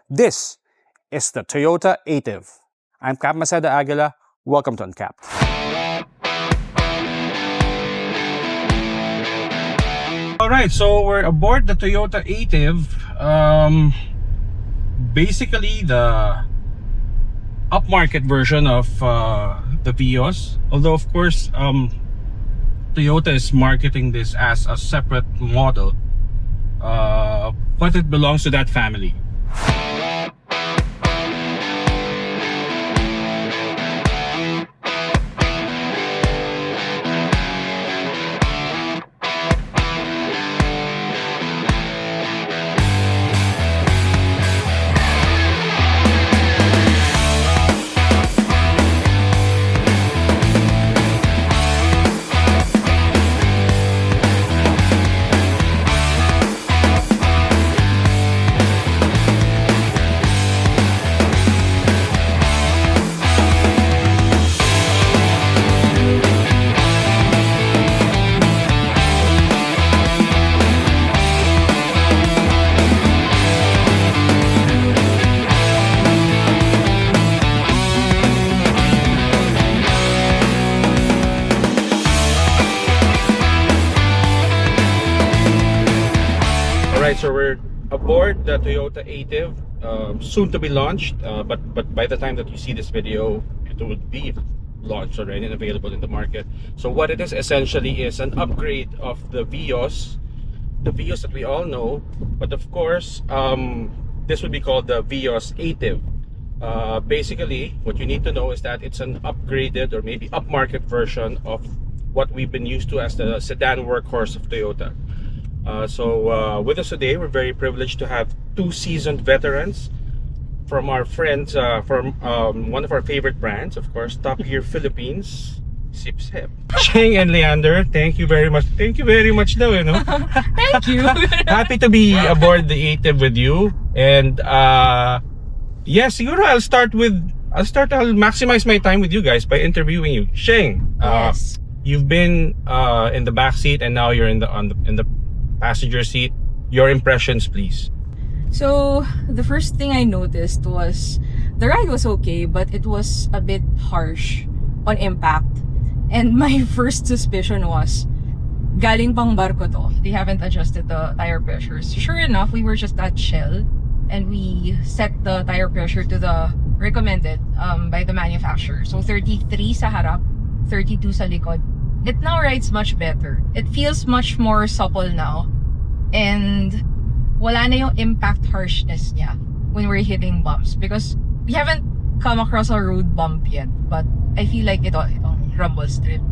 This is the Toyota Ativ. I'm Cap Maceda Aguila. Welcome to Uncapped. Alright, so we're aboard the Toyota Ativ. Basically the upmarket version of the Vios. Although of course Toyota is marketing this as a separate model, but it belongs to that family. Alright, so we're aboard the Toyota Ativ, soon to be launched, but by the time that you see this video, it would be launched already and available in the market. So what it is essentially is an upgrade of the Vios that we all know, but of course this would be called the Vios Ativ. Basically, what you need to know is that it's an upgraded or maybe upmarket version of what we've been used to as the sedan workhorse of Toyota. So with us today, we're very privileged to have two seasoned veterans from our friends from one of our favorite brands, of course, Top Gear Philippines, Sip. Cheng and Leander, thank you very much. Thank you very much daw, you know? Thank you. Happy to be aboard the Ativ with you. And yes, siguro I'll maximize my time with you guys by interviewing you. Cheng, Yes. you've been in the back seat and now you're in the passenger seat. Your impressions, please. So the first thing I noticed was the ride was okay, but it was a bit harsh on impact. And my first suspicion was, galing pang barko to. They haven't adjusted the tire pressures. Sure enough, we were just at Shell and we set the tire pressure to the recommended by the manufacturer. So 33 sa harap, 32 sa likod. It now rides much better. It feels much more supple now. And wala na yung impact harshness niya when we're hitting bumps. Because we haven't come across a road bump yet. But I feel like itong rumble strip.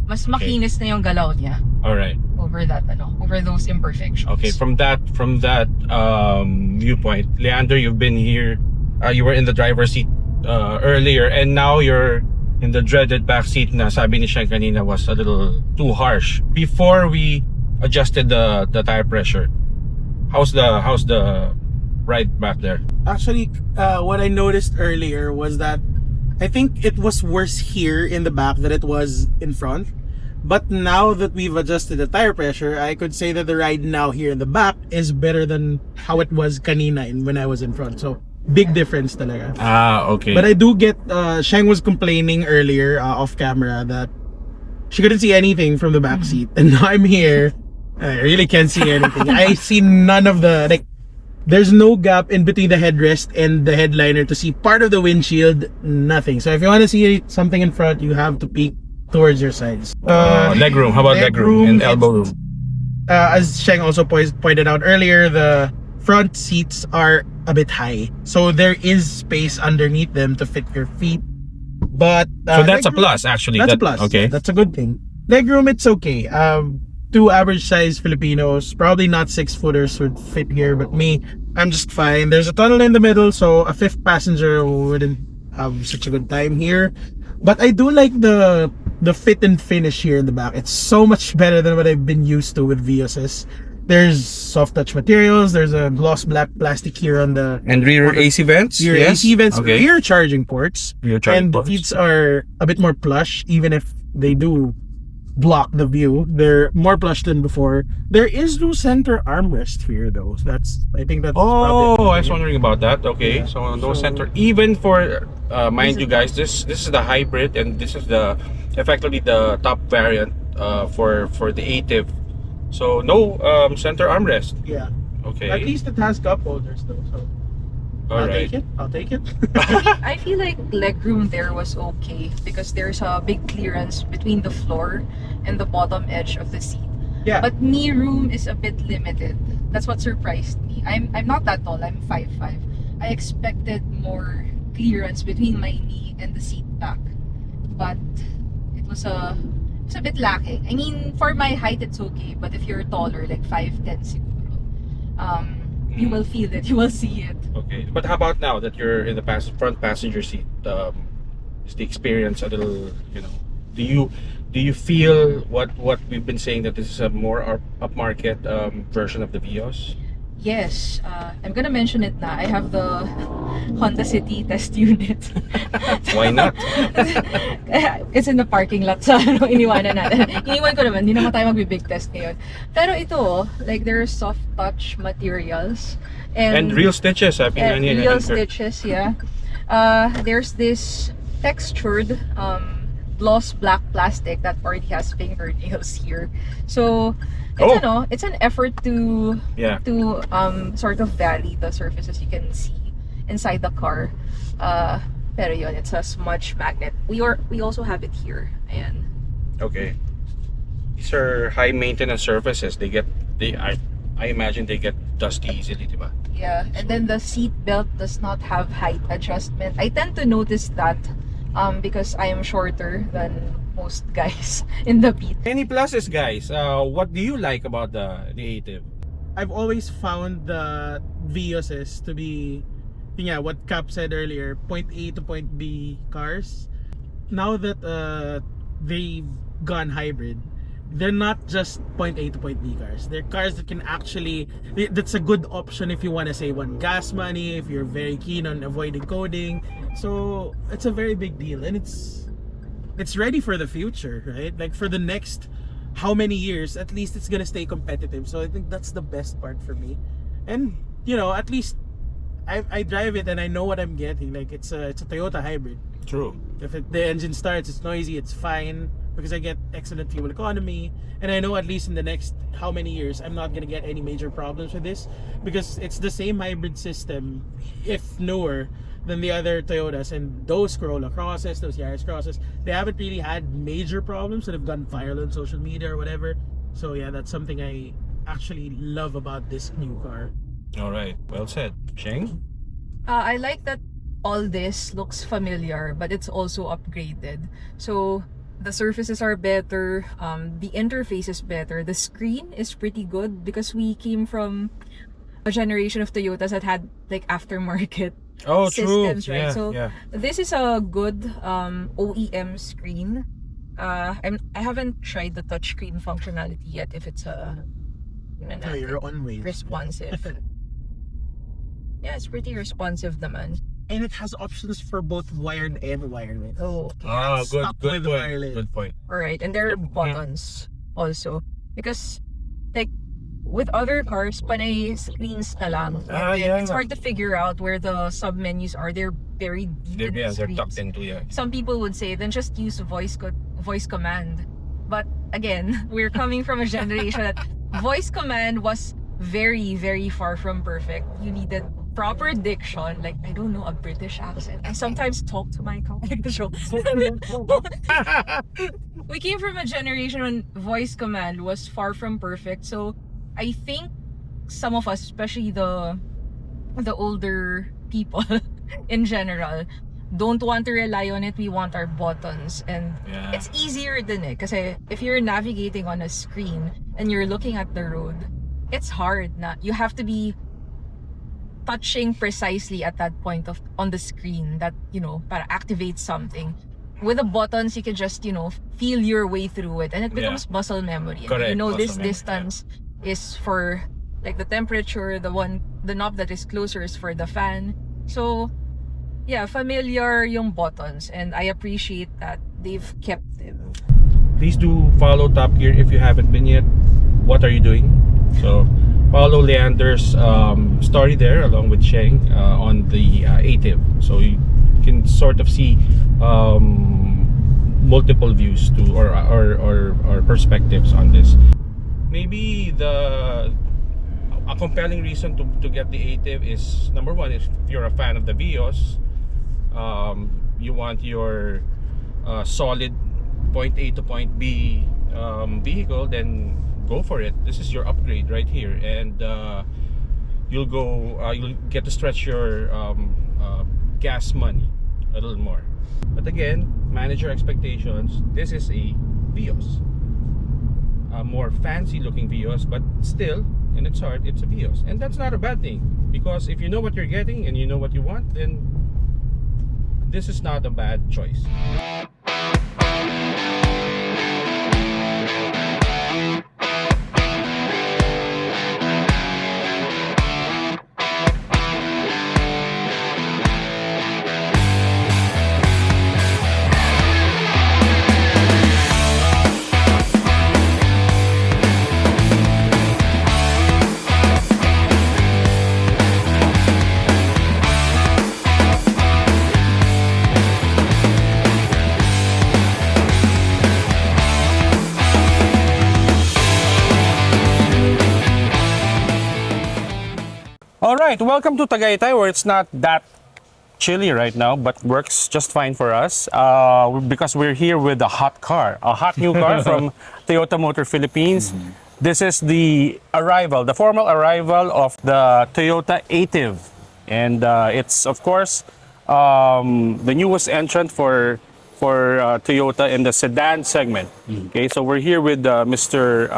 Mas makinis na yung galaw niya. Alright. Over those imperfections. Okay, from that viewpoint, Leander, you've been here. You were in the driver's seat earlier, and now you're in the dreaded back seat na sabi ni Shen kanina was a little too harsh. Before we adjusted the tire pressure, how's the ride back there? Actually, what I noticed earlier was that I think it was worse here in the back than it was in front. But now that we've adjusted the tire pressure, I could say that the ride now here in the back is better than how it was kanina when I was in front. So big difference talaga. Okay. But I do get, Sheng was complaining earlier off camera that she couldn't see anything from the back seat. And now I'm here, I really can't see anything. I see none of the, there's no gap in between the headrest and the headliner to see part of the windshield, nothing. So if you want to see something in front, you have to peek towards your sides. Leg room, how about leg room and elbow room? As Sheng also pointed out earlier, the front seats are a bit high, so there is space underneath them to fit your feet. But so that's a plus, actually. That's a plus. Okay, that's a good thing. Legroom, it's okay. Two average size Filipinos, probably not 6-footers would fit here, but me, I'm just fine. There's a tunnel in the middle, so a fifth passenger wouldn't have such a good time here. But I do like the fit and finish here in the back. It's so much better than what I've been used to with Vios. There's soft touch materials. There's a gloss black plastic here on the and rear AC vents. Rear AC vents, okay. Rear charging ports. Rear charging and ports. the seats are a bit more plush, even if they do block the view. They're more plush than before. There is no center armrest here though. I think that's Oh, probably I was wondering about that. Okay, Yeah. so no So- center. Even for mind This you is- guys, this is the hybrid, and this is the effectively the top variant for the Ativ. So no center armrest. Yeah. Okay. At least it has cup holders though. So All I'll right. take it. I'll take it. I feel like legroom there was okay because there's a big clearance between the floor and the bottom edge of the seat. Yeah. But knee room is a bit limited. That's what surprised me. I'm not that tall. I'm 5'5". I expected more clearance between my knee and the seat back, but it was a bit lacking. I mean, for my height it's okay, but if you're taller, like 5'10" siguro, you will feel it. You will see it. Okay, but how about now that you're in the front passenger seat? Is the experience a little, do you feel what we've been saying, that this is a more upmarket version of the Vios? Yes, I'm gonna mention it na. I have the Honda City test unit. Why not? It's in the parking lot sa iniwanan natin. Iniwan ko naman, hindi naman tayo magbe-big test ngayon. Pero ito, like there are soft touch materials. And real stitches, I and mean, real stitches, yeah. There's this textured gloss black plastic that already has fingernails here. So it's an effort to sort of vary the surfaces you can see inside the car. Pero yun, it's a smudge magnet. We also have it here. Ayan. Okay. These are high maintenance surfaces. I imagine they get dusty easily, diba? Yeah, and then the seat belt does not have height adjustment. I tend to notice that because I am shorter than most guys in the beat. Any pluses, guys? What do you like about the Ativ? I've always found the Vios to be, what Cap said earlier, point A to point B cars. Now that they've gone hybrid, they're not just point A to point B cars. They're cars that can actually, that's a good option if you want to save on gas money, if you're very keen on avoiding coding. So it's a very big deal, and it's ready for the future, right? Like for the next how many years, at least it's gonna stay competitive. So I think that's the best part for me. And at least I drive it and I know what I'm getting. Like it's a Toyota hybrid. True. If the engine starts, it's noisy, it's fine, because I get excellent fuel economy, and I know at least in the next how many years I'm not gonna get any major problems with this, because it's the same hybrid system, if newer than the other Toyotas, and those Corolla Crosses, those Yaris Crosses, they haven't really had major problems that have gone viral on social media or whatever. So yeah, that's something I actually love about this new car. All right. Well said. Sheng? I like that all this looks familiar, but it's also upgraded. So the surfaces are better, the interface is better, the screen is pretty good because we came from a generation of Toyotas that had like aftermarket systems, right? Yeah, so yeah. this is a good OEM screen. I haven't tried the touchscreen functionality yet, if it's You're on way. responsive. Yeah, it's pretty responsive naman. And it has options for both wired and wireless. Oh, Ah, Stop good with wireless. Good point. alright. And there are buttons also. Because, like, with other cars, panay screens na lang. And Yeah. it's hard to figure out where the sub-menus are. They're very deep in the They're screens. tucked into, yeah. Some people would say, then just use voice command. But, again, we're coming from a generation that voice command was very, very far from perfect. You needed proper diction. Like, I don't know, a British accent. I sometimes talk to my car like the show. We came from a generation when voice command was far from perfect. So I think some of us, especially the older people in general, don't want to rely on it. We want our buttons, and Yeah. it's easier din eh. Kasi if you're navigating on a screen and you're looking at the road, it's hard na. You have to be touching precisely at that point on the screen that, para activate something. With the buttons, you can just, feel your way through it, and it becomes muscle memory. Correct, This muscle memory, distance is for like the temperature, the knob that is closer is for the fan. So yeah, familiar yung buttons, and I appreciate that they've kept them. please do follow Top Gear if you haven't been yet. What are you doing? So follow Leander's story there along with Sheng on the Ativ, so you can sort of see multiple views to or perspectives on this. Maybe a compelling reason to get the Ativ is, number one, if you're a fan of the Vios, you want your solid point A to point B vehicle, then go for it. This is your upgrade right here, and you'll get to stretch your gas money a little more. But again, manage your expectations. This is a Vios, a more fancy looking Vios, but still in its heart it's a Vios, and that's not a bad thing, because if you know what you're getting and you know what you want, then this is not a bad choice. Alright, welcome to Tagaytay, where it's not that chilly right now, but works just fine for us because we're here with a hot car, a hot new car from Toyota Motor Philippines. This is the formal arrival of the Toyota Ativ, and it's of course the newest entrant for Toyota in the sedan segment. Okay, so we're here with Mr.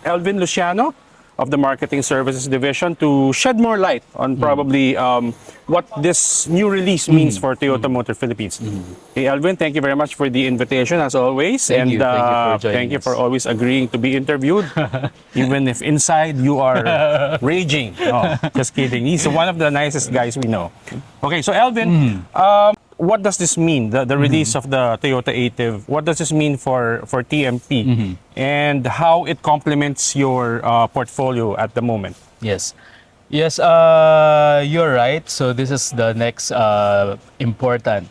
Elvin Luciano of the Marketing Services Division to shed more light on probably what this new release means for Toyota Motor Philippines. Hey Elvin, thank you very much for the invitation as always. Thank you for joining thank you us. for always agreeing to be interviewed, even if inside you are raging. Oh, just kidding. He's one of the nicest guys we know. Okay, so Elvin, what does this mean, the release of the Toyota Ativ? What does this mean for TMP, and how it complements your portfolio at the moment? Yes. Yes, you're right. So this is the next important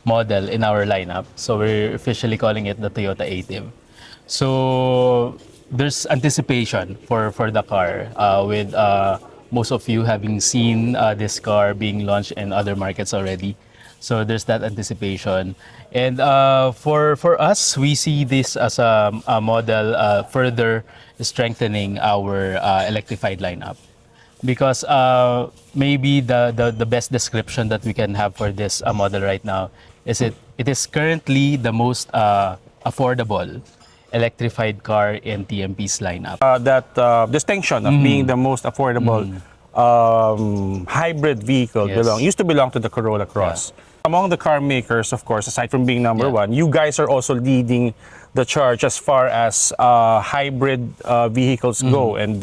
model in our lineup. So we're officially calling it the Toyota Ativ. So there's anticipation for the car with most of you having seen this car being launched in other markets already. So there's that anticipation. And for us, we see this as a model further strengthening our electrified lineup. Because maybe the best description that we can have for this model right now is it is currently the most affordable electrified car in TMP's lineup. That distinction of being the most affordable hybrid vehicle Yes. used to belong to the Corolla Cross. Among the car makers, of course, aside from being number one, you guys are also leading the charge as far as hybrid vehicles go. And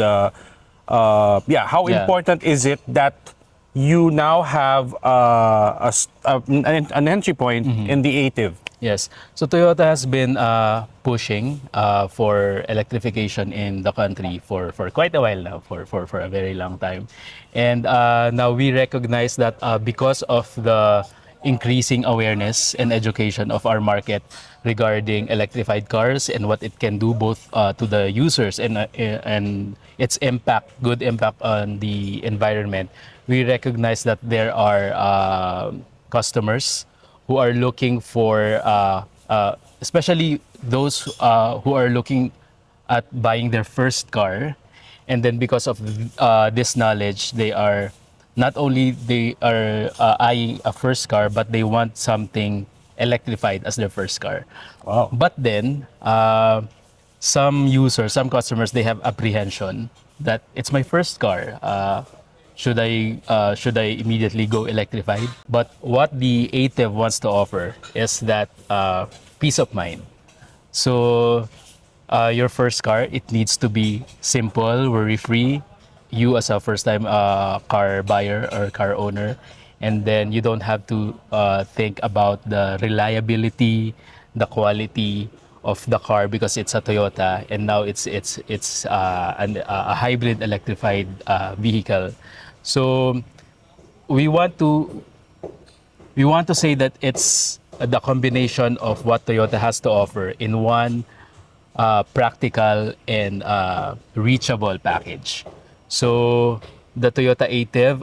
how important is it that you now have an entry point in the Ativ? Yes. So Toyota has been pushing for electrification in the country for quite a while now, for a very long time. And now we recognize that because of the increasing awareness and education of our market regarding electrified cars and what it can do both to the users and its impact, good impact on the environment, we recognize that there are customers who are looking for, especially those who are looking at buying their first car, and then because of this knowledge, they are not only eyeing a first car, but they want something electrified as their first car. Wow. But then some users, some customers, they have apprehension that it's my first car. Should I immediately go electrified? But what the Ativ wants to offer is that peace of mind. So your first car, it needs to be simple, worry-free. You as a first-time car buyer or car owner, and then you don't have to think about the reliability, the quality of the car because it's a Toyota, and now it's a hybrid electrified vehicle. So we want to we want to say that it's the combination of what Toyota has to offer in one practical and reachable package. So the Toyota Ativ,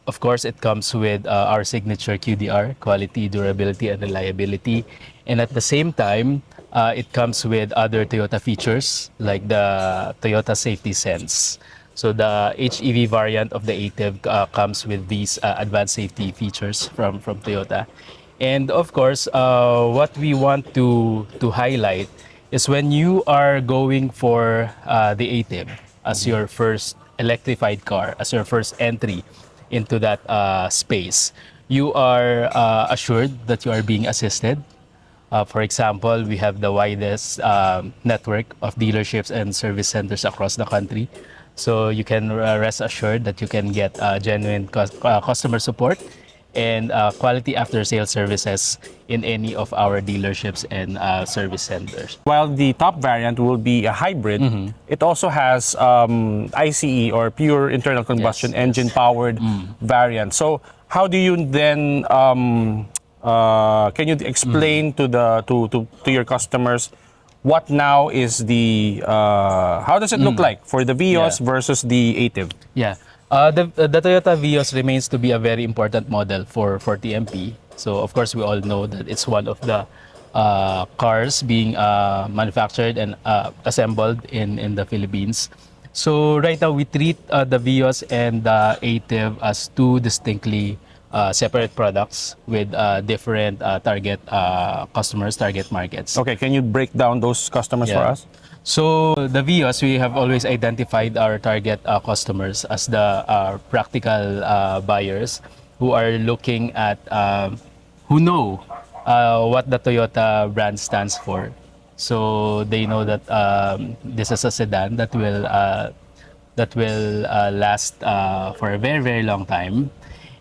of course, it comes with our signature QDR, quality, durability, and reliability. And at the same time, it comes with other Toyota features like the Toyota Safety Sense. So the HEV variant of the Ativ comes with these advanced safety features from Toyota. And of course, what we want to highlight is when you are going for the Ativ as your first electrified car, as your first entry into that space, you are assured that you are being assisted. For example, we have the widest network of dealerships and service centers across the country. So you can rest assured that you can get genuine customer support and quality after-sales services in any of our dealerships and service centers. While the top variant will be a hybrid, it also has ICE or pure internal combustion Yes, engine powered variant. So how do you then can you explain to your customers what now is the how does it look like for the Vios Yeah. versus the Ativ? Yeah. The Toyota Vios remains to be a very important model for TMP. So of course we all know that it's one of the cars being manufactured and assembled in the Philippines. So right now we treat the Vios and the Ativ as two distinctly separate products with different target customers, target markets. Okay, can you break down those customers for Yeah. us? So the Vios, we have always identified our target customers as the practical buyers who are looking at, who know what the Toyota brand stands for. So they know that this is a sedan that will last for a very very long time.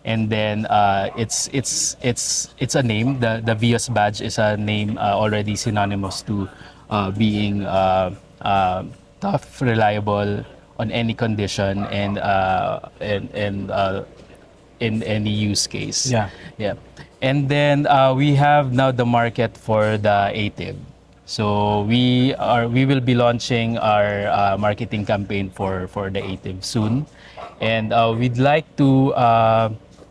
And then it's a name. The Vios badge is a name already synonymous to being tough, reliable on any condition, and in any use case. Yeah. Yeah. And then we have now the market for the Ativ. So we will be launching our marketing campaign for the Ativ soon, and we'd like to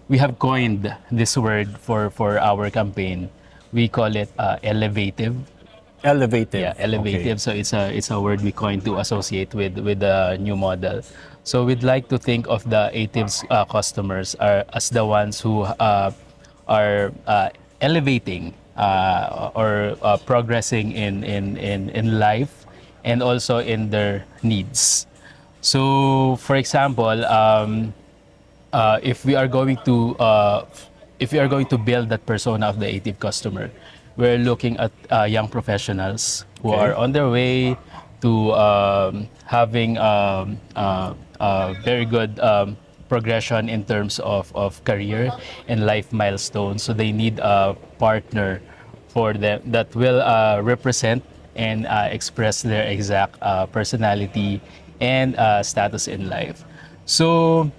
we have coined this word for our campaign. We call it elevative. Elevative. Yeah, elevative. So it's a word we coined to associate with the new model. So we'd like to think of the Ativ's customers as the ones who are elevating or progressing in life and also in their needs. So, for example, if we are going to build that persona of the Ativ customer, we're looking at young professionals who are on their way to having very good progression in terms of career and life milestones. So they need a partner for them that will represent and express their exact personality and status in life. So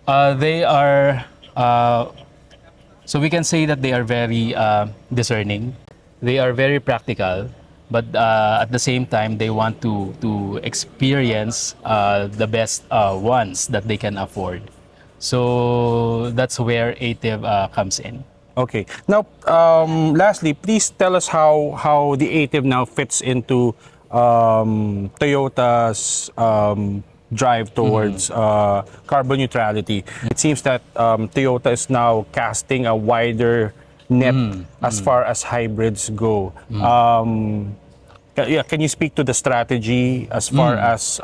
they are, so we can say that they are very discerning. They are very practical, but at the same time, they want to experience the best ones that they can afford. So that's where Ativ comes in. Okay. Now, lastly, please tell us how the Ativ now fits into Toyota's drive towards carbon neutrality. It seems that Toyota is now casting a wider net as far as hybrids go. Can you speak to the strategy as far as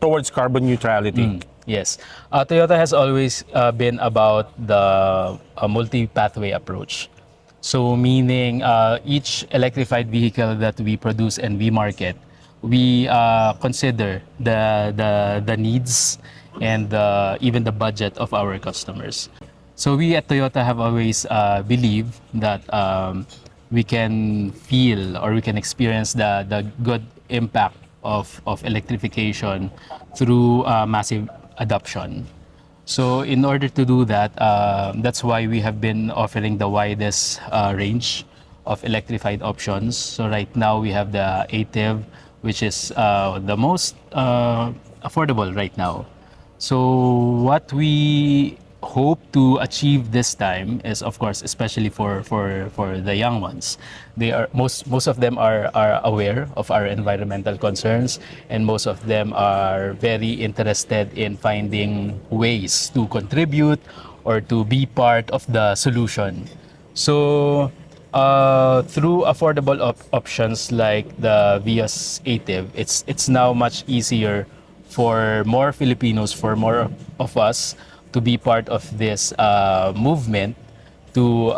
towards carbon neutrality? Yes. Toyota has always been about the multi-pathway approach. So meaning each electrified vehicle that we produce and we market, we consider the needs and even the budget of our customers. So we at Toyota have always believed that we can feel or we can experience the good impact of electrification through massive adoption. So in order to do that, that's why we have been offering the widest range of electrified options. So right now we have the Ativ, which is the most affordable right now. So what we hope to achieve this time is, of course, especially for the young ones, they are most of them are aware of our environmental concerns, and most of them are very interested in finding ways to contribute or to be part of the solution. So through affordable options like the Vios Ativ, it's now much easier for more Filipinos, for more of us, to be part of this movement to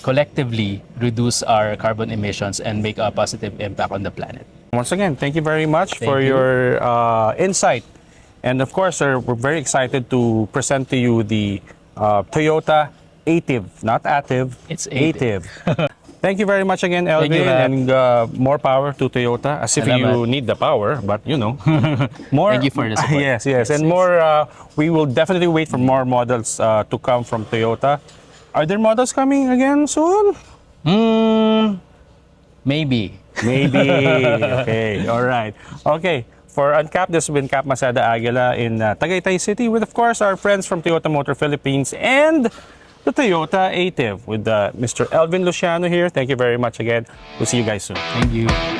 collectively reduce our carbon emissions and make a positive impact on the planet. Once again, thank you very much for you. your insight. And of course, sir, we're very excited to present to you the Toyota Ativ, not Ativ. It's Ativ. Thank you very much again, Elvin, you, Matt. and more power to Toyota. As if you Salamat. need the power, but you know, more. Thank you for the support. Yes, and more. We will definitely wait for more models to come from Toyota. Are there models coming again soon? Maybe. Maybe. Okay. All right. Okay. For Uncapped, this has been Cap Masada Aguila in Tagaytay City with, of course, our friends from Toyota Motor Philippines and the Toyota Ativ with Mr. Elvin Luciano here. Thank you very much again. We'll see you guys soon. Thank you.